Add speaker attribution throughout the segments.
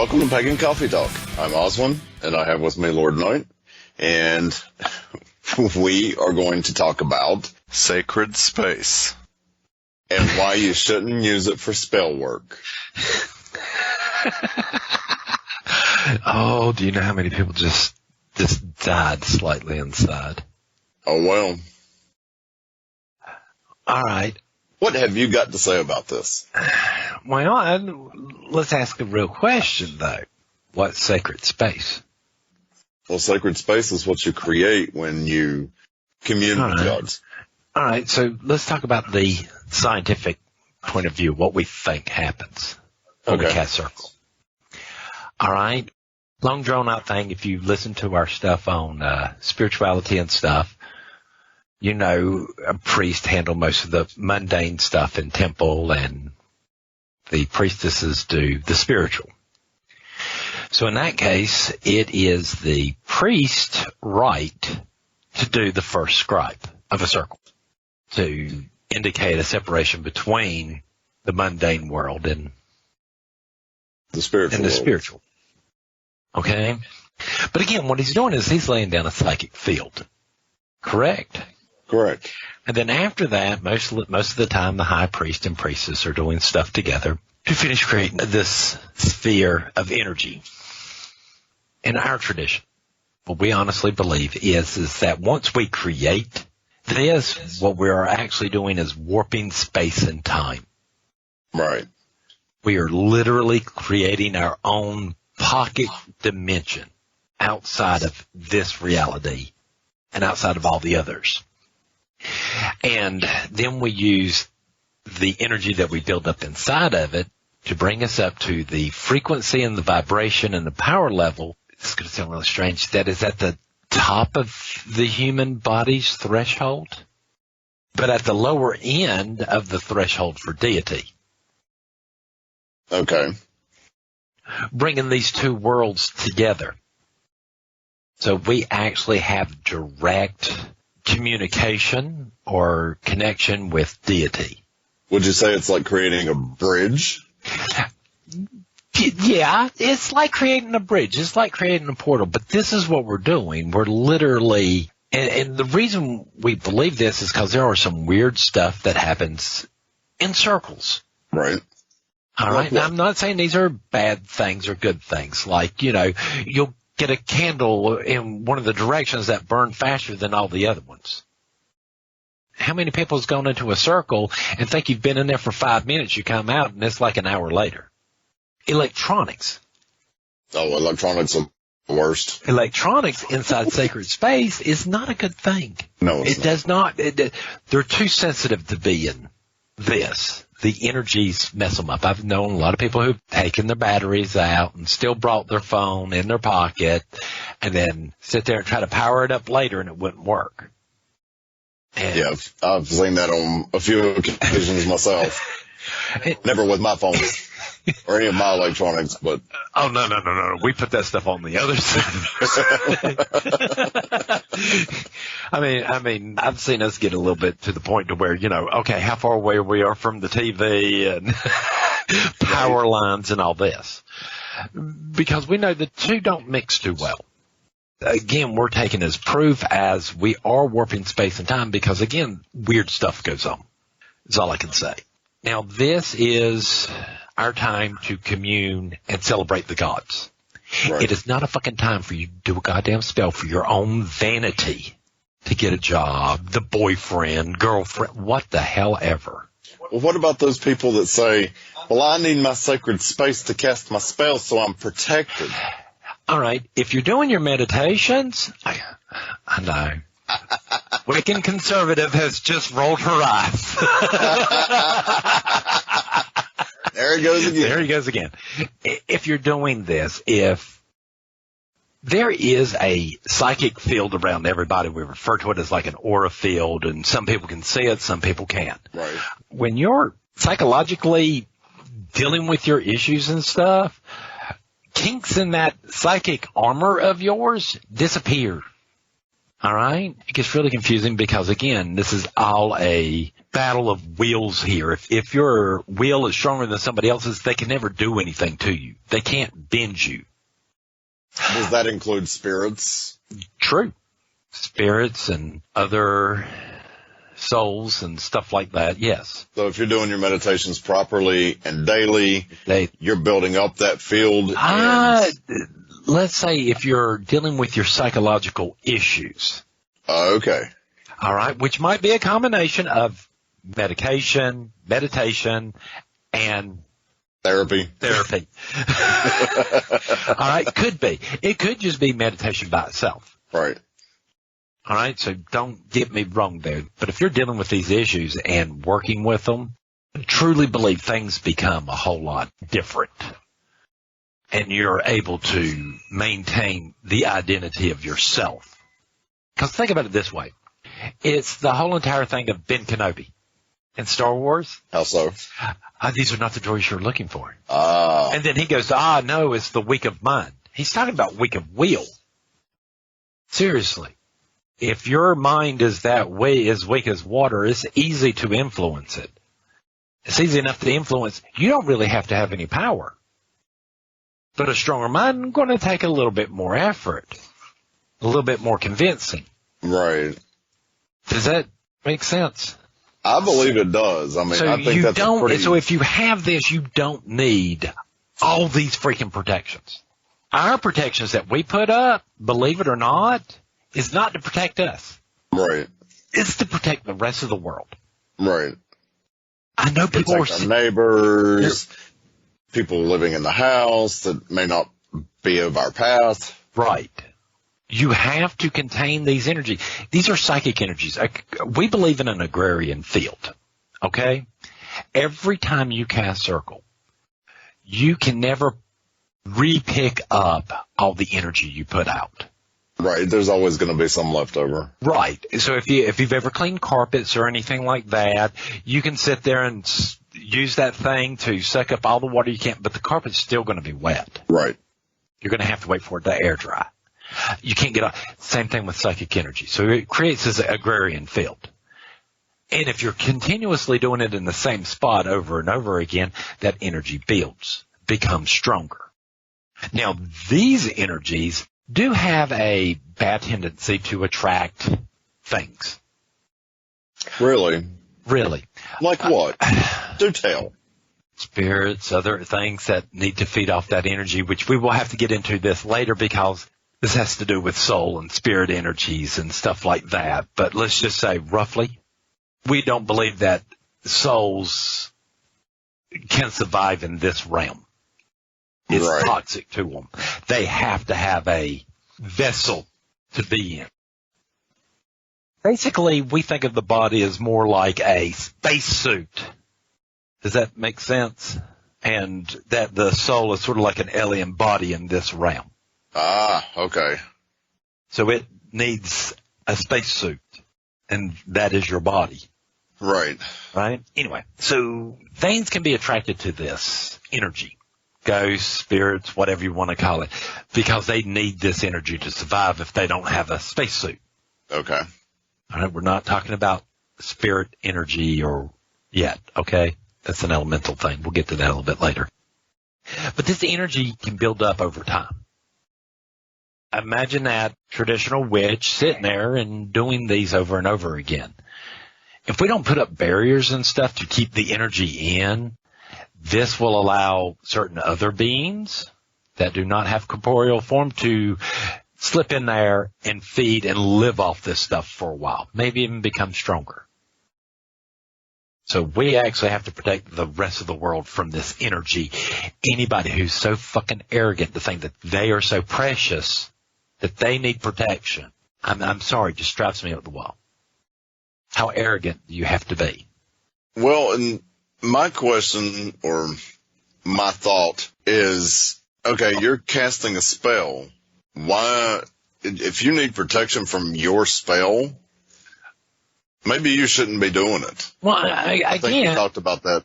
Speaker 1: Welcome to Pagan Coffee Talk. I'm Oswyn, and I have with me Lord Night, and we are going to talk about
Speaker 2: sacred space
Speaker 1: and why you shouldn't use it for spell work.
Speaker 3: Oh, do you know how many people just died slightly inside?
Speaker 1: Oh, well.
Speaker 3: All right.
Speaker 1: What have you got to say about this?
Speaker 3: Well, let's ask a real question, though. What's sacred space?
Speaker 1: Well, sacred space is what you create when you commune with gods.
Speaker 3: All right, so let's talk about the scientific point of view, what we think happens when we cast circle. All right, long drawn-out thing. If you listen to our stuff on spirituality and stuff, you know, a priest handle most of the mundane stuff in temple, and the priestesses do the spiritual. So in that case, it is the priest's right to do the first scribe of a circle, to indicate a separation between the mundane world and
Speaker 1: the spiritual.
Speaker 3: Okay? But again, what he's doing is he's laying down a psychic field. Correct?
Speaker 1: Correct.
Speaker 3: And then after that, most of the time, the high priest and priestess are doing stuff together to finish creating this sphere of energy. In our tradition, what we honestly believe is that once we create this, what we are actually doing is warping space and time.
Speaker 1: Right.
Speaker 3: We are literally creating our own pocket dimension outside of this reality and outside of all the others. And then we use the energy that we build up inside of it to bring us up to the frequency and the vibration and the power level. It's going to sound really strange. That is at the top of the human body's threshold, but at the lower end of the threshold for deity.
Speaker 1: Okay.
Speaker 3: Bringing these two worlds together. So we actually have direct communication or connection with deity.
Speaker 1: Would you say it's like creating a bridge?
Speaker 3: Yeah, it's like creating a bridge. It's like creating a portal. But this is what we're doing. We're literally, and the reason we believe this is because there are some weird stuff that happens in circles.
Speaker 1: Right.
Speaker 3: All right. Now, I'm not saying these are bad things or good things. Like, you know, you'll get a candle in one of the directions that burn faster than all the other ones. How many people has gone into a circle and think you've been in there for 5 minutes, you come out, and it's like an hour later? Electronics.
Speaker 1: Oh, electronics are the worst.
Speaker 3: Electronics inside sacred space is not a good thing.
Speaker 1: No,
Speaker 3: it does not. They're too sensitive to be in this. The energies mess them up. I've known a lot of people who've taken their batteries out and still brought their phone in their pocket and then sit there and try to power it up later, and it wouldn't work. And
Speaker 1: yeah, I've seen that on a few occasions myself. Never with my phone or any of my electronics, but...
Speaker 3: Oh, no. We put that stuff on the other side. I mean, I've seen us get a little bit to the point to where, you know, okay, how far away we are from the TV and power lines and all this. Because we know the two don't mix too well. Again, we're taking as proof as we are warping space and time because, again, weird stuff goes on. That's all I can say. Now, this is our time to commune and celebrate the gods. Right. It is not a fucking time for you to do a goddamn spell for your own vanity, to get a job, the boyfriend, girlfriend, what the hell ever.
Speaker 1: Well, what about those people that say, well, I need my sacred space to cast my spells so I'm protected?
Speaker 3: All right. If you're doing your meditations, I know. Wiccan Conservative has just rolled her eyes.
Speaker 1: There he goes again.
Speaker 3: There he goes again. If you're doing this, if there is a psychic field around everybody, we refer to it as like an aura field, and some people can see it, some people can't.
Speaker 1: Right.
Speaker 3: When you're psychologically dealing with your issues and stuff, kinks in that psychic armor of yours disappear. All right? It gets really confusing because, again, this is all a battle of wills here. If your will is stronger than somebody else's, they can never do anything to you. They can't bend you.
Speaker 1: Does that include spirits?
Speaker 3: True. Spirits and other souls and stuff like that, yes.
Speaker 1: So if you're doing your meditations properly and daily, you're building up that field.
Speaker 3: Let's say if you're dealing with your psychological issues.
Speaker 1: Okay.
Speaker 3: All right, which might be a combination of medication, meditation, and
Speaker 1: therapy.
Speaker 3: All right, could be. It could just be meditation by itself.
Speaker 1: Right.
Speaker 3: All right, so don't get me wrong there. But if you're dealing with these issues and working with them, I truly believe things become a whole lot different. And you're able to maintain the identity of yourself. Because think about it this way. It's the whole entire thing of Ben Kenobi in Star Wars.
Speaker 1: How so?
Speaker 3: These are not the droids you're looking for.
Speaker 1: Ah.
Speaker 3: And then he goes, no, it's the weak of mind. He's talking about weak of will. Seriously. If your mind is that way, as weak as water, it's easy to influence it. It's easy enough to influence. You don't really have to have any power. But a stronger mind is going to take a little bit more effort, a little bit more convincing.
Speaker 1: Right.
Speaker 3: Does that make sense?
Speaker 1: I believe it does. I mean,
Speaker 3: so
Speaker 1: I think that's pretty...
Speaker 3: So if you have this, you don't need all these freaking protections. Our protections that we put up, believe it or not, is not to protect us.
Speaker 1: Right.
Speaker 3: It's to protect the rest of the world.
Speaker 1: Right.
Speaker 3: I know people
Speaker 1: protect our neighbors, people living in the house that may not be of our path.
Speaker 3: Right. You have to contain these energies. These are psychic energies. We believe in an agrarian field. Okay? Every time you cast circle, you can never re-pick up all the energy you put out.
Speaker 1: Right. There's always going to be some left over.
Speaker 3: Right. So if you've ever cleaned carpets or anything like that, you can sit there and use that thing to suck up all the water you can, but the carpet's still going to be wet.
Speaker 1: Right.
Speaker 3: You're going to have to wait for it to air dry. You can't get off. Same thing with psychic energy. So it creates this agrarian field. And if you're continuously doing it in the same spot over and over again, that energy builds, becomes stronger. Now, these energies do have a bad tendency to attract things.
Speaker 1: Really?
Speaker 3: Really.
Speaker 1: Like what? Do tell.
Speaker 3: Spirits, other things that need to feed off that energy, which we will have to get into this later because this has to do with soul and spirit energies and stuff like that. But let's just say roughly, we don't believe that souls can survive in this realm. It's
Speaker 1: right.
Speaker 3: Toxic to them. They have to have a vessel to be in. Basically, we think of the body as more like a spacesuit. Does that make sense? And that the soul is sort of like an alien body in this realm.
Speaker 1: Ah, okay.
Speaker 3: So it needs a spacesuit, and that is your body.
Speaker 1: Right.
Speaker 3: Right? Anyway, so things can be attracted to this energy. Ghosts, spirits, whatever you want to call it, because they need this energy to survive if they don't have a spacesuit.
Speaker 1: Okay.
Speaker 3: All right, we're not talking about spirit energy or yet, okay? That's an elemental thing. We'll get to that a little bit later. But this energy can build up over time. Imagine that traditional witch sitting there and doing these over and over again. If we don't put up barriers and stuff to keep the energy in, this will allow certain other beings that do not have corporeal form to slip in there and feed and live off this stuff for a while, maybe even become stronger. So we actually have to protect the rest of the world from this energy. Anybody who's so fucking arrogant to think that they are so precious that they need protection, I'm sorry, just drives me up the wall. How arrogant do you have to be?
Speaker 1: Well, and my question or my thought is, okay, you're casting a spell. Why, if you need protection from your spell, maybe you shouldn't be doing it.
Speaker 3: Well,
Speaker 1: I think you talked about that.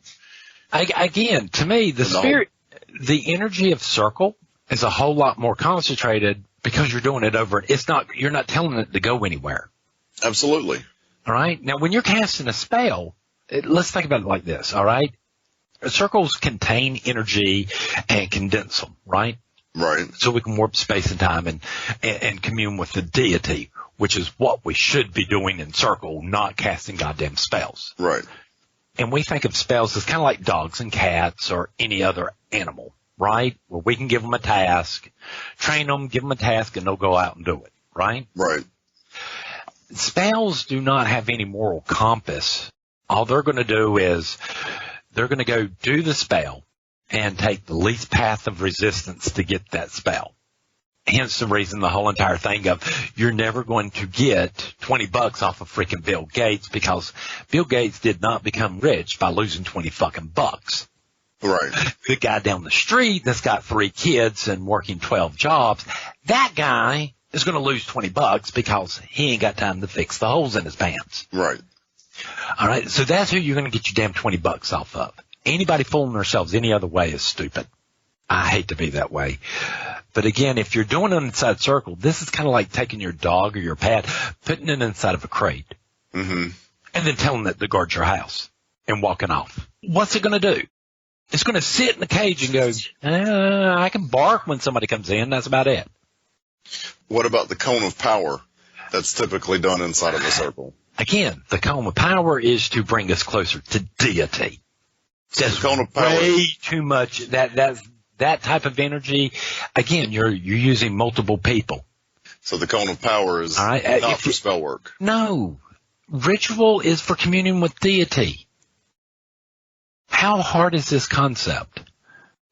Speaker 3: Again, to me, the energy of circle is a whole lot more concentrated because you're doing it over. You're not telling it to go anywhere.
Speaker 1: Absolutely.
Speaker 3: All right. Now, when you're casting a spell, let's think about it like this, all right? Circles contain energy and condense them, right?
Speaker 1: Right.
Speaker 3: So we can warp space and time and commune with the deity, which is what we should be doing in circle, not casting goddamn spells.
Speaker 1: Right.
Speaker 3: And we think of spells as kind of like dogs and cats or any other animal, right? Where we can give them a task, train them, give them a task, and they'll go out and do it, right?
Speaker 1: Right.
Speaker 3: Spells do not have any moral compass. All they're going to do is they're going to go do the spell and take the least path of resistance to get that spell. Hence the reason the whole entire thing of you're never going to get $20 off of freaking Bill Gates, because Bill Gates did not become rich by losing 20 fucking bucks.
Speaker 1: Right.
Speaker 3: The guy down the street that's got 3 kids and working 12 jobs, that guy is going to lose $20 because he ain't got time to fix the holes in his pants.
Speaker 1: Right.
Speaker 3: All right. So that's who you're going to get your damn $20 off of. Anybody fooling themselves any other way is stupid. I hate to be that way. But again, if you're doing an inside circle, this is kind of like taking your dog or your pet, putting it inside of a crate,
Speaker 1: mm-hmm.
Speaker 3: and then telling it to guard your house and walking off. What's it going to do? It's going to sit in the cage and go, I can bark when somebody comes in. That's about it.
Speaker 1: What about the cone of power that's typically done inside of a circle?
Speaker 3: Again, the cone of power is to bring us closer to deity. That's
Speaker 1: the cone of power.
Speaker 3: Way too much. That type of energy, again, you're using multiple people.
Speaker 1: So the cone of power is
Speaker 3: all right.
Speaker 1: not for spell work.
Speaker 3: No. Ritual is for communion with deity. How hard is this concept?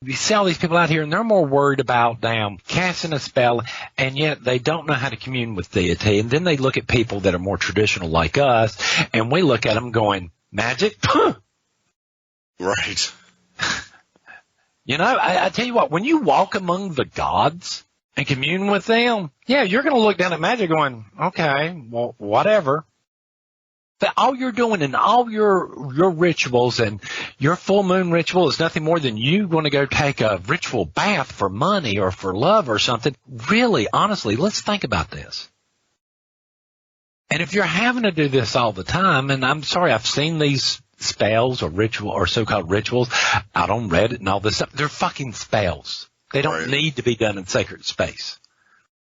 Speaker 3: You see all these people out here, and they're more worried about, casting a spell, and yet they don't know how to commune with deity. And then they look at people that are more traditional like us, and we look at them going, magic?
Speaker 1: Right.
Speaker 3: You know, I tell you what, when you walk among the gods and commune with them, yeah, you're going to look down at magic going, okay, well, whatever. But all you're doing in all your rituals and your full moon ritual is nothing more than you going to go take a ritual bath for money or for love or something. Really, honestly, let's think about this. And if you're having to do this all the time, and I'm sorry, I've seen these spells or ritual or so-called rituals out on Reddit and all this stuff. They're fucking spells. They don't need to be done in sacred space.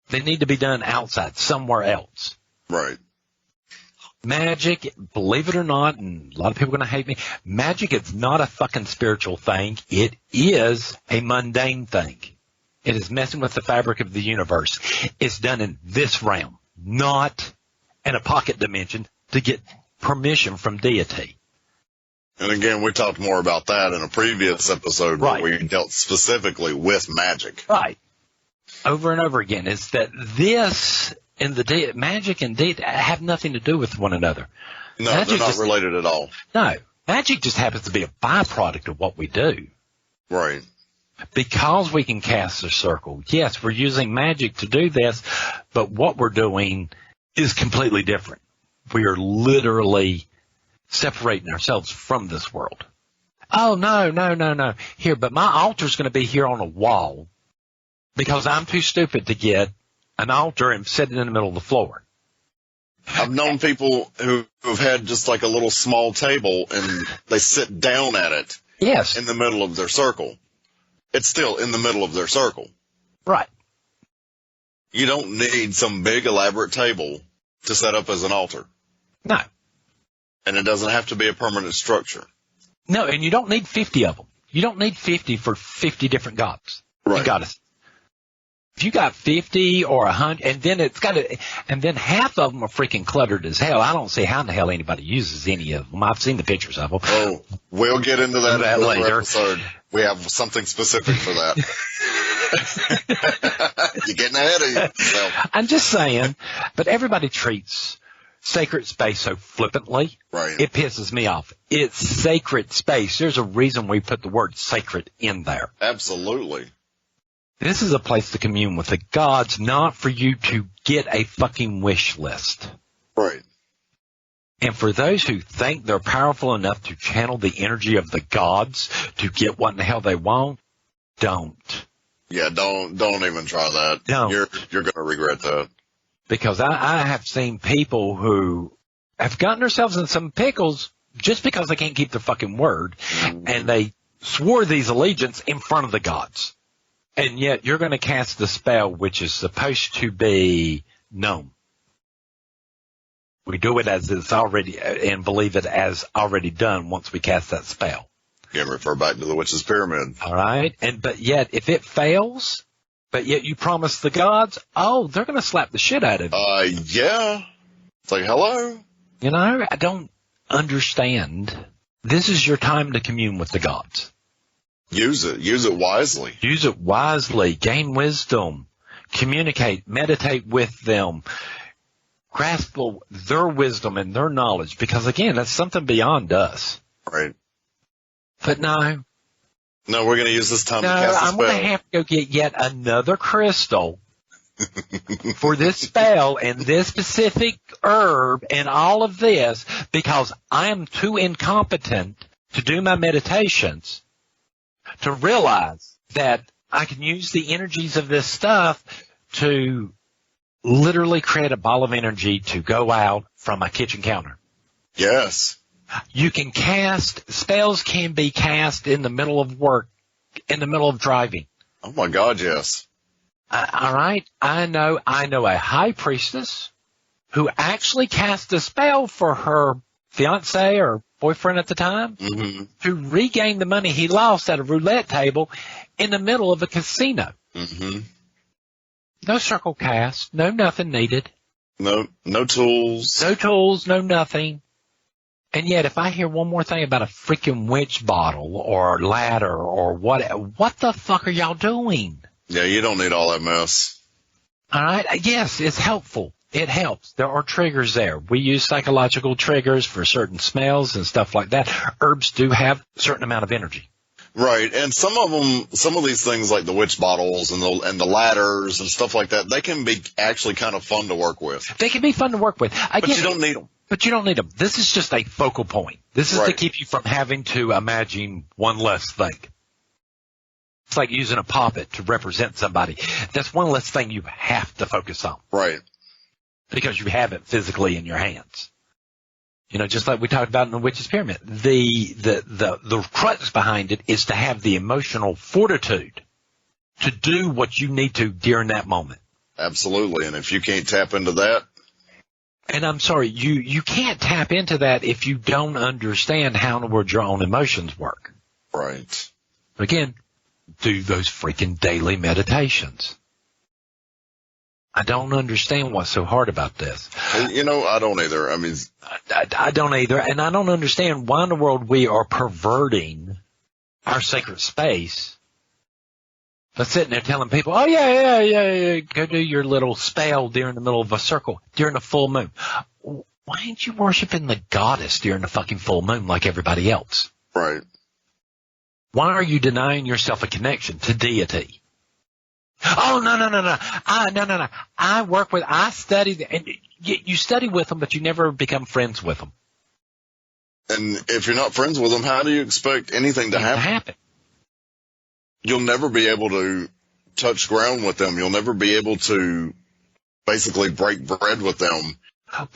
Speaker 3: They need to be done outside, somewhere else.
Speaker 1: Right.
Speaker 3: Magic, believe it or not, and a lot of people are going to hate me, magic is not a fucking spiritual thing. It is a mundane thing. It is messing with the fabric of the universe. It's done in this realm, not in a pocket dimension to get permission from deity.
Speaker 1: And again, we talked more about that in a previous episode where we dealt specifically with magic.
Speaker 3: Right. Over and over again. Is that this and the magic and deity have nothing to do with one another.
Speaker 1: No, magic they're not related at all.
Speaker 3: No. Magic just happens to be a byproduct of what we do.
Speaker 1: Right.
Speaker 3: Because we can cast a circle. Yes, we're using magic to do this, but what we're doing is completely different. We are literally separating ourselves from this world. Oh, no. Here, but my altar's going to be here on a wall because I'm too stupid to get an altar and set it in the middle of the floor.
Speaker 1: I've known people who've had just like a little small table and they sit down at it.
Speaker 3: Yes.
Speaker 1: In the middle of their circle. It's still in the middle of their circle.
Speaker 3: Right.
Speaker 1: You don't need some big elaborate table to set up as an altar.
Speaker 3: No.
Speaker 1: And it doesn't have to be a permanent structure.
Speaker 3: No, and you don't need 50 of them. You don't need 50 for 50 different gods.
Speaker 1: Right.
Speaker 3: And goddesses. If you got 50 or 100, and then and then half of them are freaking cluttered as hell. I don't see how in the hell anybody uses any of them. I've seen the pictures of them.
Speaker 1: Oh, we'll get into that in another
Speaker 3: later.
Speaker 1: Episode. We have something specific for that. You're getting ahead of yourself.
Speaker 3: I'm just saying, but everybody treats sacred space so flippantly.
Speaker 1: Right.
Speaker 3: It pisses me off. It's sacred space. There's a reason we put the word sacred in there.
Speaker 1: Absolutely.
Speaker 3: This is a place to commune with the gods, not for you to get a fucking wish list.
Speaker 1: Right.
Speaker 3: And for those who think they're powerful enough to channel the energy of the gods to get what in the hell they want, don't.
Speaker 1: Yeah, don't even try that.
Speaker 3: Don't.
Speaker 1: You're going to regret that.
Speaker 3: Because I have seen people who have gotten themselves in some pickles just because they can't keep their fucking word, and they swore these allegiance in front of the gods. And yet you're going to cast a spell which is supposed to be known. We do it as it's already, and believe it as already done once we cast that spell.
Speaker 1: Again, refer back to the witch's pyramid.
Speaker 3: All right? But yet, if it fails, but yet you promise the gods, they're going to slap the shit out of you.
Speaker 1: Yeah. It's like, hello?
Speaker 3: You know, I don't understand. This is your time to commune with the gods.
Speaker 1: Use it. Use it wisely.
Speaker 3: Use it wisely. Gain wisdom. Communicate. Meditate with them. Grasp their wisdom and their knowledge, because, again, that's something beyond us.
Speaker 1: Right.
Speaker 3: But no.
Speaker 1: No, we're going to use this time to cast a spell.
Speaker 3: I'm going to have to go get yet another crystal for this spell and this specific herb and all of this, because I am too incompetent to do my meditations to realize that I can use the energies of this stuff to literally create a ball of energy to go out from my kitchen counter.
Speaker 1: Yes.
Speaker 3: You can spells can be cast in the middle of work, in the middle of driving.
Speaker 1: Oh my God, yes.
Speaker 3: All right. I know a high priestess who actually cast a spell for her fiance or boyfriend at the time to regain the money he lost at a roulette table in the middle of a casino. Mm-hmm. No circle cast, no nothing needed.
Speaker 1: No tools.
Speaker 3: No tools, no nothing. And yet, if I hear one more thing about a freaking witch bottle or ladder or what the fuck are y'all doing?
Speaker 1: Yeah, you don't need all that mess.
Speaker 3: All right. Yes, it's helpful. It helps. There are triggers there. We use psychological triggers for certain smells and stuff like that. Herbs do have a certain amount of energy.
Speaker 1: Right, and some of these things like the witch bottles and the ladders and stuff like that, they can be actually kind of fun to work with.
Speaker 3: They can be fun to work with.
Speaker 1: But you don't need them.
Speaker 3: But you don't need them. This is just a focal point. This is to keep you from having to imagine one less thing. It's like using a puppet to represent somebody. That's one less thing you have to focus on.
Speaker 1: Right.
Speaker 3: Because you have it physically in your hands. You know, just like we talked about in the Witch's Pyramid. The crux behind it is to have the emotional fortitude to do what you need to during that moment.
Speaker 1: Absolutely. And if you can't tap into that.
Speaker 3: And I'm sorry, you can't tap into that if you don't understand how in the world your own emotions work.
Speaker 1: Right.
Speaker 3: Again, do those freaking daily meditations. I don't understand what's so hard about this.
Speaker 1: You know, I don't either. I mean,
Speaker 3: I don't either. And I don't understand why in the world we are perverting our sacred space by sitting there telling people, oh, yeah, go do your little spell during the middle of a circle, during a full moon. Why ain't you worshiping the goddess during the fucking full moon like everybody else?
Speaker 1: Right.
Speaker 3: Why are you denying yourself a connection to deity? Oh, no. No. I study, and you study with them, but you never become friends with them.
Speaker 1: And if you're not friends with them, how do you expect anything to happen? You'll never be able to touch ground with them. You'll never be able to basically break bread with them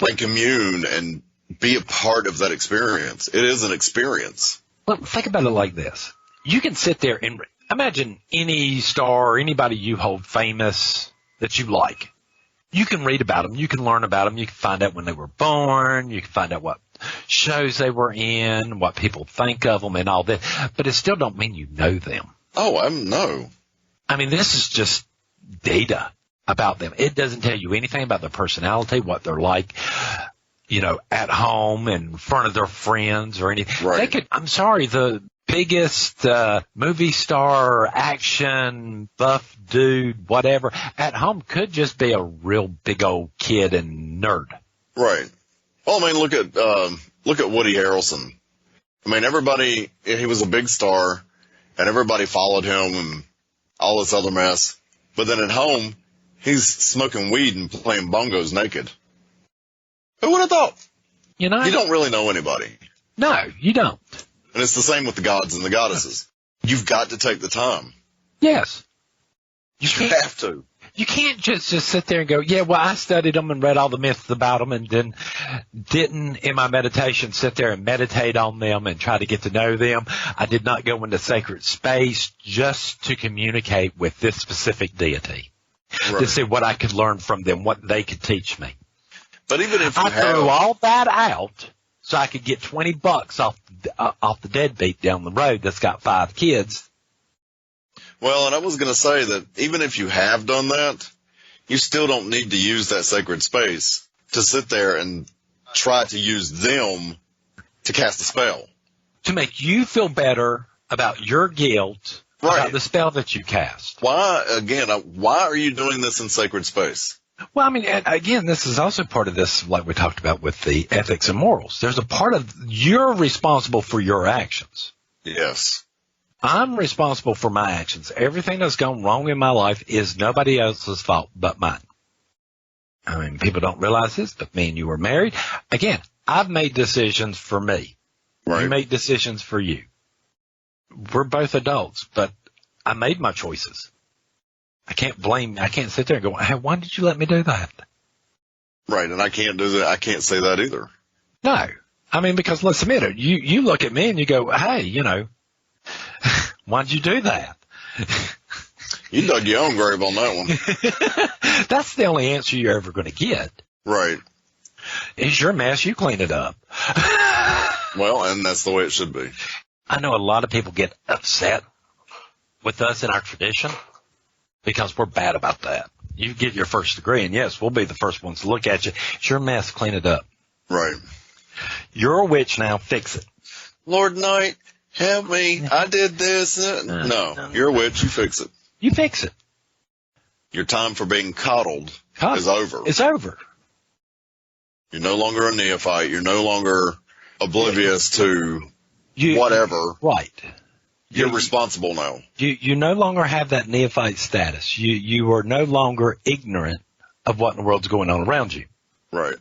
Speaker 1: and commune and be a part of that experience. It is an experience.
Speaker 3: Well, think about it like this. You can sit there and imagine any star or anybody you hold famous that you like. You can read about them. You can learn about them. You can find out when they were born. You can find out what shows they were in, what people think of them and all that. But it still don't mean you know them.
Speaker 1: Oh, no.
Speaker 3: I mean, this is just data about them. It doesn't tell you anything about their personality, what they're like, you know, at home in front of their friends or anything.
Speaker 1: Right.
Speaker 3: I'm sorry, the biggest movie star, action, buff dude, whatever, at home could just be a real big old kid and nerd.
Speaker 1: Right. Well, I mean, look at Woody Harrelson. I mean, he was a big star, and everybody followed him and all this other mess. But then at home, he's smoking weed and playing bongos naked. Who would have thought?
Speaker 3: You know?
Speaker 1: You don't really know anybody.
Speaker 3: No, you don't.
Speaker 1: And it's the same with the gods and the goddesses. You've got to take the time.
Speaker 3: Yes.
Speaker 1: You have to.
Speaker 3: You can't just sit there and go, yeah, well, I studied them and read all the myths about them and then didn't, in my meditation, sit there and meditate on them and try to get to know them. I did not go into sacred space just to communicate with this specific deity, to see what I could learn from them, what they could teach me.
Speaker 1: But even if you
Speaker 3: threw all that out so I could get $20 off the deadbeat down the road that's got 5 kids.
Speaker 1: Well, and I was going to say that even if you have done that, you still don't need to use that sacred space to sit there and try to use them to cast a spell.
Speaker 3: To make you feel better about your guilt, about the spell that you cast.
Speaker 1: Why are you doing this in sacred space?
Speaker 3: Well, I mean, again, this is also part of this, like we talked about with the ethics and morals. There's a part of you're responsible for your actions.
Speaker 1: Yes.
Speaker 3: I'm responsible for my actions. Everything that's gone wrong in my life is nobody else's fault but mine. I mean, people don't realize this, but me and you were married. Again, I've made decisions for me. Right. You made decisions for you. We're both adults, but I made my choices. I can't sit there and go, hey, why did you let me do that?
Speaker 1: Right, and I can't do that. I can't say that either.
Speaker 3: No. I mean, because let's admit it, you look at me and you go, hey, why'd you do that?
Speaker 1: You dug your own grave on that one.
Speaker 3: That's the only answer you're ever going to get.
Speaker 1: Right.
Speaker 3: It's your mess. You clean it up.
Speaker 1: Well, and that's the way it should be.
Speaker 3: I know a lot of people get upset with us in our tradition because we're bad about that. You get your first degree, and yes, we'll be the first ones to look at you. It's your mess. Clean it up.
Speaker 1: Right.
Speaker 3: You're a witch now. Fix it.
Speaker 1: Lord Night, help me. I did this. No, you're a witch. You fix it.
Speaker 3: You fix it.
Speaker 1: Your time for being coddled is over.
Speaker 3: It's over.
Speaker 1: You're no longer a neophyte. You're no longer oblivious to whatever.
Speaker 3: Right.
Speaker 1: You're responsible now.
Speaker 3: You no longer have that neophyte status. You are no longer ignorant of what in the world's going on around you.
Speaker 1: Right.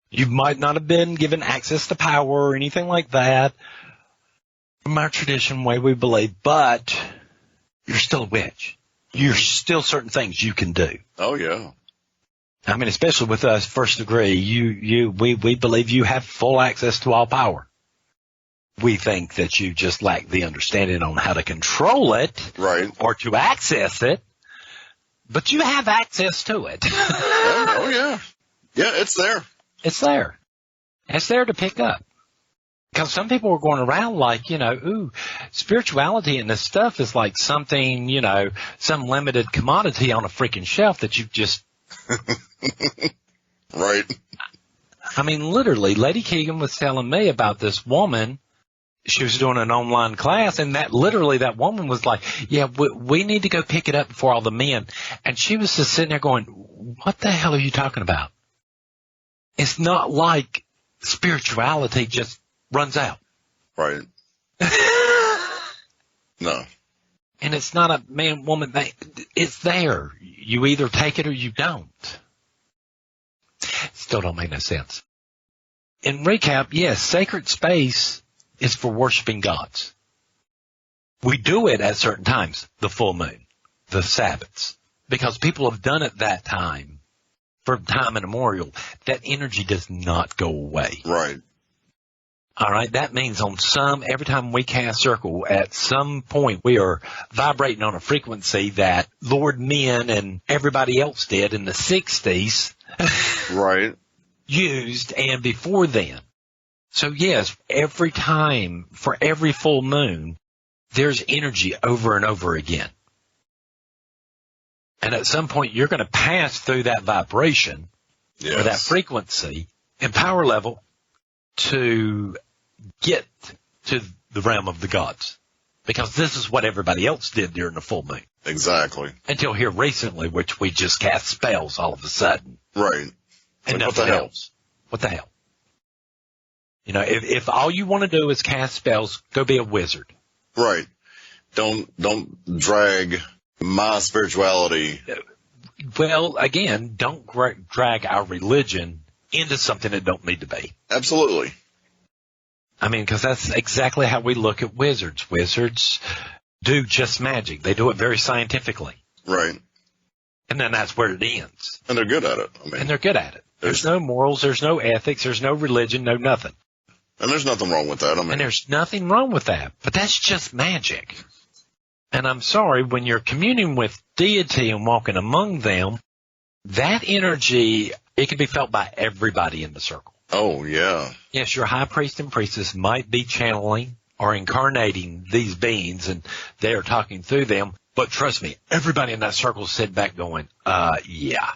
Speaker 3: You might not have been given access to power or anything like that from our tradition, way we believe, but you're still a witch. You're still certain things you can do.
Speaker 1: Oh, yeah.
Speaker 3: I mean, especially with us, first degree, we believe you have full access to all power. We think that you just lack the understanding on how to control it,
Speaker 1: right,
Speaker 3: or to access it, but you have access to it.
Speaker 1: Oh, yeah. Yeah, it's there.
Speaker 3: It's there. It's there to pick up. Because some people are going around like, spirituality and this stuff is like something, some limited commodity on a freaking shelf that you've just...
Speaker 1: Right.
Speaker 3: I mean, literally, Lady Keegan was telling me about this woman. She was doing an online class, and that woman was like, yeah, we need to go pick it up before all the men. And she was just sitting there going, what the hell are you talking about? It's not like spirituality just runs out.
Speaker 1: Right. No.
Speaker 3: And it's not a man-woman thing. It's there. You either take it or you don't. Still don't make no sense. In recap, yes, sacred space is for worshiping gods. We do it at certain times, the full moon, the Sabbaths, because people have done it that time, from time immemorial. That energy does not go away.
Speaker 1: Right.
Speaker 3: All right, that means every time we cast circle, at some point we are vibrating on a frequency that Lord Men and everybody else did in the 60s.
Speaker 1: Right.
Speaker 3: Used and before then. So yes, every time, for every full moon, there's energy over and over again. And at some point you're going to pass through that vibration, yes, or that frequency and power level to get to the realm of the gods. Because this is what everybody else did during the full moon.
Speaker 1: Exactly.
Speaker 3: Until here recently, which we just cast spells all of a sudden.
Speaker 1: Right.
Speaker 3: And
Speaker 1: like,
Speaker 3: nothing else. What the hell? If all you want to do is cast spells, go be a wizard.
Speaker 1: Right. Don't drag my spirituality.
Speaker 3: Well, again, don't drag our religion into something that don't need to be.
Speaker 1: Absolutely.
Speaker 3: I mean, because that's exactly how we look at wizards. Wizards do just magic. They do it very scientifically.
Speaker 1: Right.
Speaker 3: And then that's where it ends.
Speaker 1: And they're good at it.
Speaker 3: And they're good at it. There's no morals, there's no ethics, there's no religion, no nothing.
Speaker 1: And there's nothing wrong with that.
Speaker 3: And there's nothing wrong with that. But that's just magic. And I'm sorry, when you're communing with deity and walking among them, that energy, it can be felt by everybody in the circle.
Speaker 1: Oh, yeah.
Speaker 3: Yes, your high priest and priestess might be channeling or incarnating these beings, and they're talking through them. But trust me, everybody in that circle is sitting back going, yeah.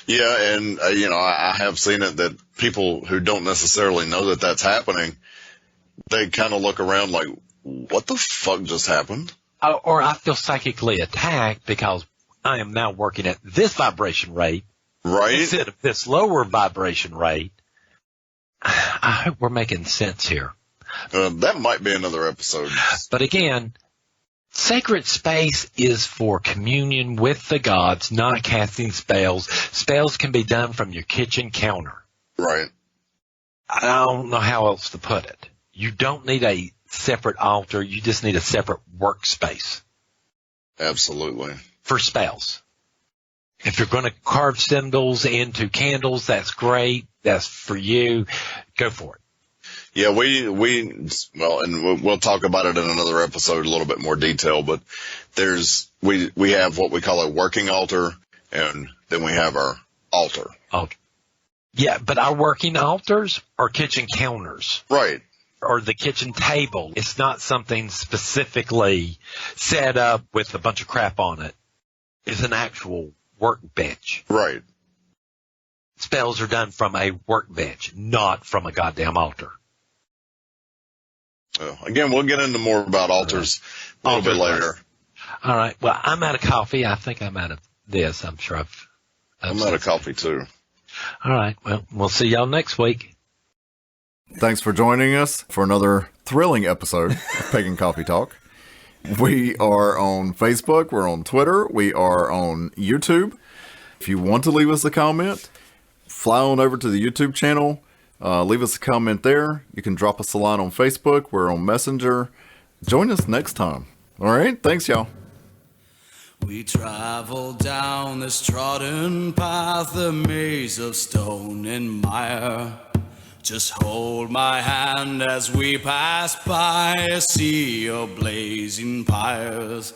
Speaker 1: Yeah, and, I have seen it that people who don't necessarily know that that's happening, they kind of look around like, what the fuck just happened?
Speaker 3: Or I feel psychically attacked because I am now working at this vibration rate.
Speaker 1: Right.
Speaker 3: Instead of this lower vibration rate. I hope we're making sense here.
Speaker 1: That might be another episode.
Speaker 3: But again, sacred space is for communion with the gods, not casting spells. Spells can be done from your kitchen counter.
Speaker 1: Right.
Speaker 3: I don't know how else to put it. You don't need a separate altar. You just need a separate workspace.
Speaker 1: Absolutely.
Speaker 3: For spells. If you're going to carve symbols into candles, that's great. That's for you. Go for it.
Speaker 1: Yeah, and we'll talk about it in another episode, a little bit more detail, but we have what we call a working altar, and then we have our altar.
Speaker 3: Yeah, but our working altars are kitchen counters.
Speaker 1: Right.
Speaker 3: Or the kitchen table. It's not something specifically set up with a bunch of crap on it. It's an actual workbench.
Speaker 1: Right.
Speaker 3: Spells are done from a workbench, not from a goddamn altar.
Speaker 1: Again, we'll get into more about altars a little bit later.
Speaker 3: All right. Well, I'm out of coffee. I think I'm out of this. I'm sure
Speaker 1: I'm out of coffee too.
Speaker 3: All right. Well, we'll see y'all next week.
Speaker 4: Thanks for joining us for another thrilling episode of Pagan Coffee Talk. We are on Facebook. We're on Twitter. We are on YouTube. If you want to leave us a comment, fly on over to the YouTube channel. Leave us a comment there. You can drop us a line on Facebook. We're on Messenger. Join us next time. All right. Thanks, y'all.
Speaker 5: We travel down this trodden path, a maze of stone and mire. Just hold my hand as we pass by a sea of blazing pyres.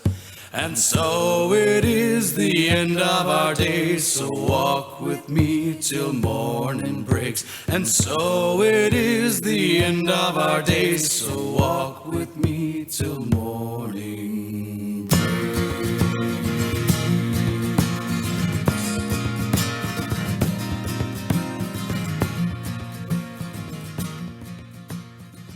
Speaker 5: And so it is the end of our days, so walk with me till morning breaks. And so it is the end of our days, so walk with me till morning